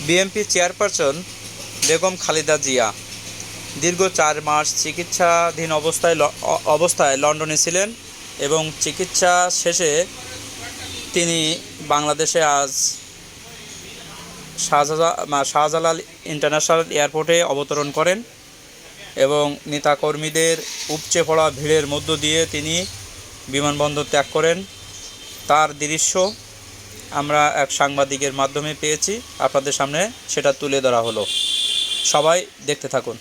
BNP chairperson Begum Khaleda Zia দীর্ঘ 4 মাস চিকিৎসাধীন অবস্থায় লন্ডনে ছিলেন এবং চিকিৎসা শেষে তিনি বাংলাদেশে আজ শাহজালাল ইন্টারন্যাশনাল এয়ারপোর্টে অবতরণ করেন এবং নেতাকর্মীদের উপচে পড়া ভিড়ের মধ্য দিয়ে তিনি বিমানবন্দর ত্যাগ করেন। তার দৃশ্য আমরা এক সাংবাদিকের মাধ্যমে পেয়েছি, আপনাদের সামনে সেটা তুলে ধরা হলো। সবাই দেখতে থাকুন।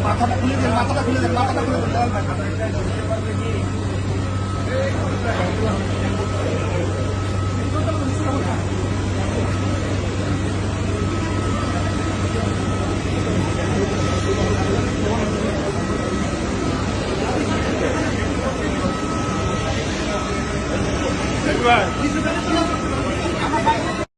মাথাটা খুলে দেন।